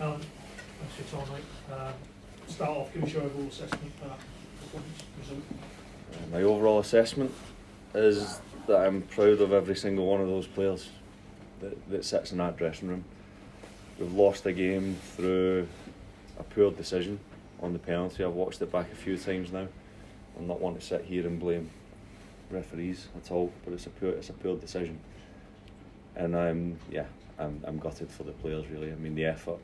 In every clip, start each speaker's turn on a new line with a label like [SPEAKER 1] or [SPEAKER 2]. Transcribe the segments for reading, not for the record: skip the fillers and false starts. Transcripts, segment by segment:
[SPEAKER 1] Alan, thanks for your time, mate. Start off, give us your overall assessment for that performance result.
[SPEAKER 2] My overall assessment is that I'm proud of every single one of those players that sits in that dressing room. We've lost the game through a poor decision on the penalty. I've watched it back a few times now. I'm not one to sit here and blame referees at all, but it's a poor decision. And I'm gutted for the players, really. I mean, the effort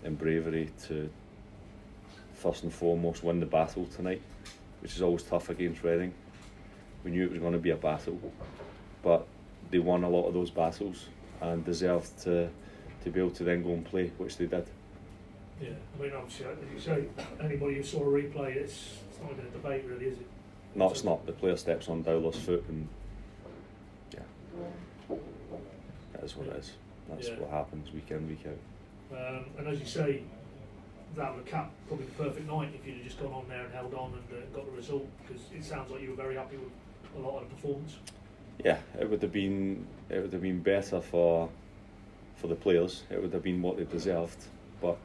[SPEAKER 2] and bravery to first and foremost win the battle tonight, which is always tough against Reading. We knew it was going to be a battle, but they won a lot of those battles and deserved to be able to then go and play, which they did.
[SPEAKER 1] Yeah, I mean, obviously, as you say, anybody who saw a replay, it's not even a debate, really, is it?
[SPEAKER 2] No, it's not. The player steps on Dowler's foot, and yeah, that is what it is. That's what happens week in, week out.
[SPEAKER 1] And as you say, that would have capped probably the perfect night if you'd have just gone on there and held on and got the result, because it sounds like you were very happy with a lot of the performance.
[SPEAKER 2] Yeah, it would have been better for the players. It would have been what they deserved, but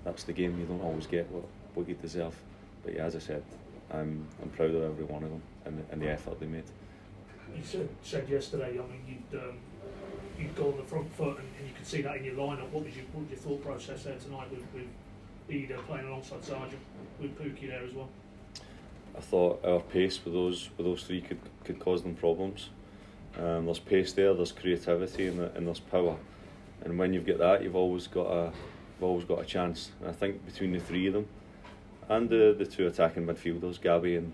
[SPEAKER 2] that's the game. You don't always get what you deserve. But yeah, as I said, I'm proud of every one of them and the effort they made.
[SPEAKER 1] You said yesterday, I mean, you'd go on the front foot, and you could see that in your lineup. What was your thought process there tonight with Ida playing alongside Sargent, with Pookie there as well?
[SPEAKER 2] I thought our pace with those three could cause them problems. There's pace there, there's creativity, and there's power. And when you've got that, you've always got a chance. And I think between the three of them, and the two attacking midfielders, Gabby and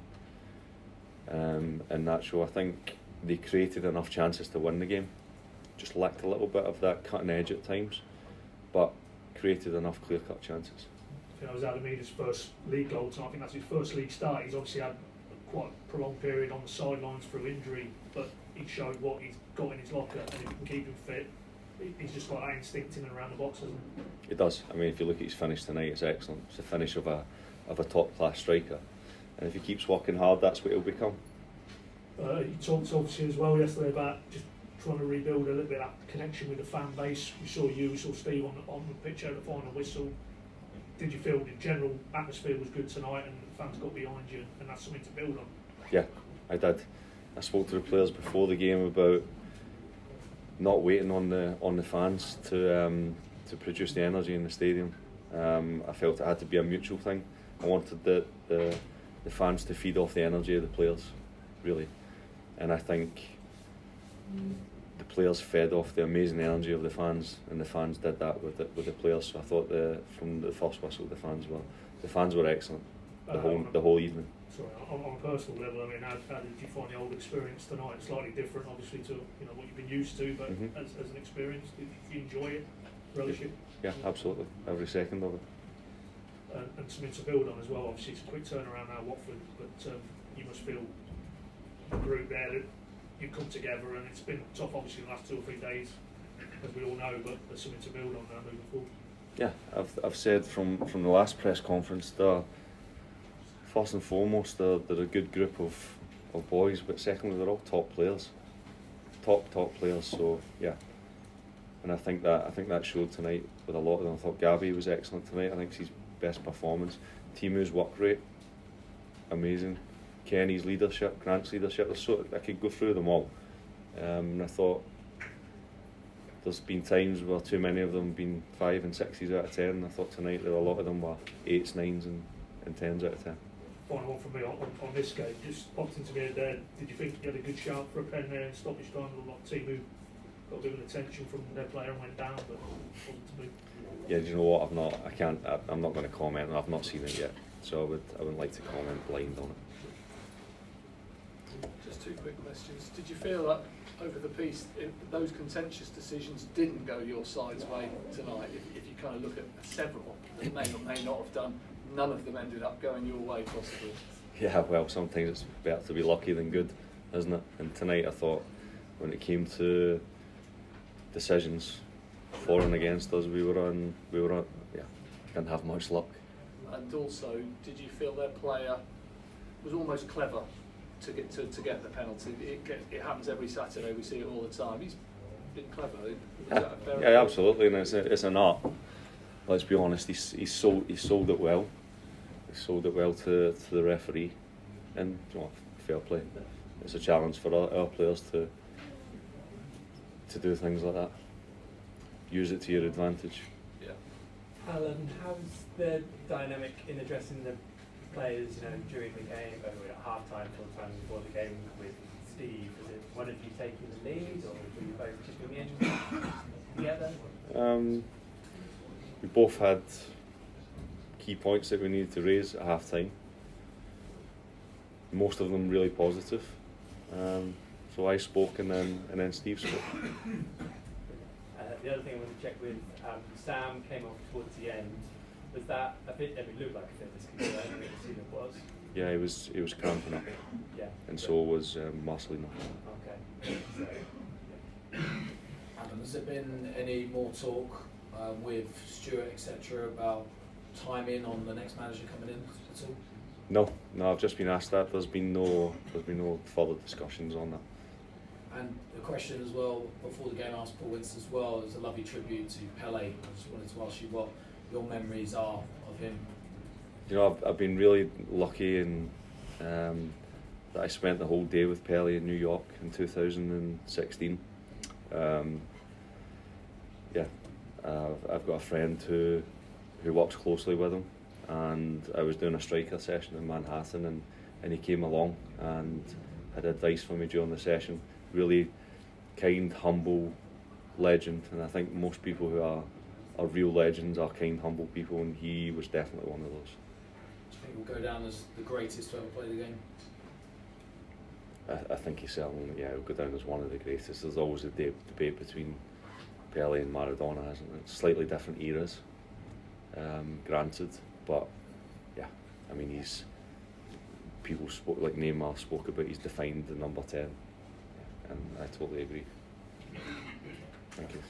[SPEAKER 2] Nacho, I think they created enough chances to win the game. Just lacked a little bit of that cutting edge at times, but created enough clear-cut chances.
[SPEAKER 1] I think that was Adamida's first league goal tonight. I think that's his first league start. He's obviously had quite a prolonged period on the sidelines through injury, but he showed what he's got in his locker, and if he can keep him fit, he's just got that instinct in and around the box, hasn't he?
[SPEAKER 2] It does. I mean, if you look at his finish tonight, it's excellent. It's a finish of a top-class striker, and if he keeps working hard, that's what he'll become.
[SPEAKER 1] You talked obviously as well yesterday about just trying to rebuild a little bit of that connection with the fan base. We saw Steve on the pitch at the final whistle. Did you feel the general atmosphere was good tonight and the fans got behind you, and that's something to build on? Yeah,
[SPEAKER 2] I did. I spoke to the players before the game about not waiting on the fans to produce the energy in the stadium. I felt it had to be a mutual thing. I wanted the fans to feed off the energy of the players, really, and I think the players fed off the amazing energy of the fans, and the fans did that with the players. So I thought from the first whistle, the fans were excellent the whole evening.
[SPEAKER 1] Sorry, on a personal level, I mean, how did you find the old experience tonight? Slightly different, obviously, to what you've been used to, but as an experience, did you enjoy it, relish it?
[SPEAKER 2] Yeah, absolutely, every second of it.
[SPEAKER 1] And something to build on as well. Obviously, it's a quick turnaround now, Watford, but you must feel the group there that you've come together, and it's been tough, obviously, the last 2 or 3 days, as we all know, but there's something to build on now moving forward.
[SPEAKER 2] Yeah, I've said from the last press conference, first and foremost, they're a good group of boys, but secondly, they're all top players, top players. So yeah, and I think that showed tonight with a lot of them. I thought Gabby was excellent tonight. I think it's his best performance. Timu's work rate, amazing. Kenny's leadership, Grant's leadership. I could go through them all. And I thought there's been times where too many of them have been 5 and 6s out of 10. And I thought tonight a lot of them were 8s, 9s and 10s out of 10.
[SPEAKER 1] Final one from me on this game, just popped into me there. Did you think you had a good shout for a pen there in stoppage time? A lot of team who got a bit of attention from their player and went down, but wasn't to be.
[SPEAKER 2] Yeah, do you know what? I'm not going to comment. I've not seen it yet, so I wouldn't like to comment blind on it.
[SPEAKER 3] Just 2 quick questions. Did you feel that over the piece, those contentious decisions didn't go your side's way tonight? If you kind of look at several that may or may not have done, none of them ended up going your way, possibly.
[SPEAKER 2] Yeah, well, sometimes it's better to be lucky than good, isn't it? And tonight, I thought when it came to decisions for and against us, we were on. Yeah, didn't have much luck.
[SPEAKER 3] And also, did you feel their player was almost clever to get the penalty? It happens every Saturday. We see it all the time. He's been clever. Was that a fair
[SPEAKER 2] yeah, absolutely, and it's an art. let's be honest, he's sold it well. He sold it well to the referee, and you know, fair play. It's a challenge for our players to do things like that. Use it to your advantage.
[SPEAKER 3] Yeah.
[SPEAKER 4] Alan, how's the dynamic in addressing the players, you know, during the game, whether we're at half-time, full-time, before the game with Steve? Was it one of you taking the lead, or were you both chipping in together?
[SPEAKER 2] We both had key points that we needed to raise at half-time. Most of them really positive. So I spoke, and then Steve spoke.
[SPEAKER 4] The other thing I wanted to check with, Sam came off towards the end. Was that a bit? It looked like a fitness concern. I assume it was.
[SPEAKER 2] Yeah, he was cramping up.
[SPEAKER 4] Yeah.
[SPEAKER 2] And so was Marcelino.
[SPEAKER 4] Okay. So, yeah.
[SPEAKER 5] Alan, has there been any more talk with Stuart, etc., about timing on the next manager coming in at all?
[SPEAKER 2] No, I've just been asked that. There's been no further discussions on that.
[SPEAKER 5] And the question as well, before the game, I asked Paul Winston as well, it was a lovely tribute to Pele. I just wanted to ask you what your memories are of him.
[SPEAKER 2] You know, I've been really lucky in that I spent the whole day with Pele in New York in 2016. I've got a friend who works closely with him, and I was doing a striker session in Manhattan, and he came along and had advice for me during the session. Really kind, humble legend, and I think most people who are real legends are kind, humble people, and he was definitely one of those.
[SPEAKER 5] Do you think he'll go down as the greatest to ever play the game?
[SPEAKER 2] I think he certainly, he'll go down as one of the greatest. There's always a debate between Pele and Maradona, hasn't it? Slightly different eras, granted, but yeah, I mean, people spoke, like Neymar spoke about, he's defined the number 10, and I totally agree. Thank you.